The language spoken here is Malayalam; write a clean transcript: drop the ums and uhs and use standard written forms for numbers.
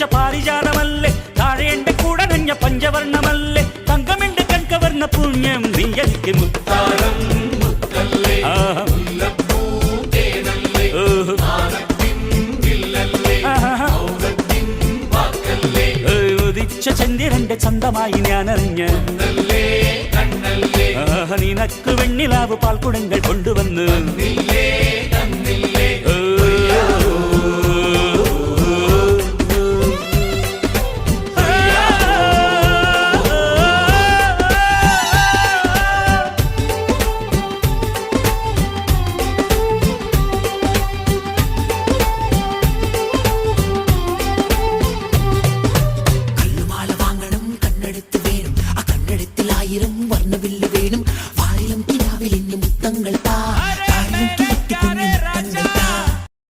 പൂച്ച പാരിജാതമല്ലേ താഴെ എന്റെ കൂടെ നഞ്ഞ പഞ്ചവർണ്ണമല്ലേ തങ്കമെന്റെ കൺകവർണ്ണ പുണ്യം നീ എനിക്ക് മുത്താരം ഉദിച്ച ചന്ദ്രന്റെ ചന്തമായി ഞാനറിഞ്ഞ നിനക്ക് വെണ്ണിലാവ് പാൽക്കുടങ്ങൾ കൊണ്ടുവന്ന്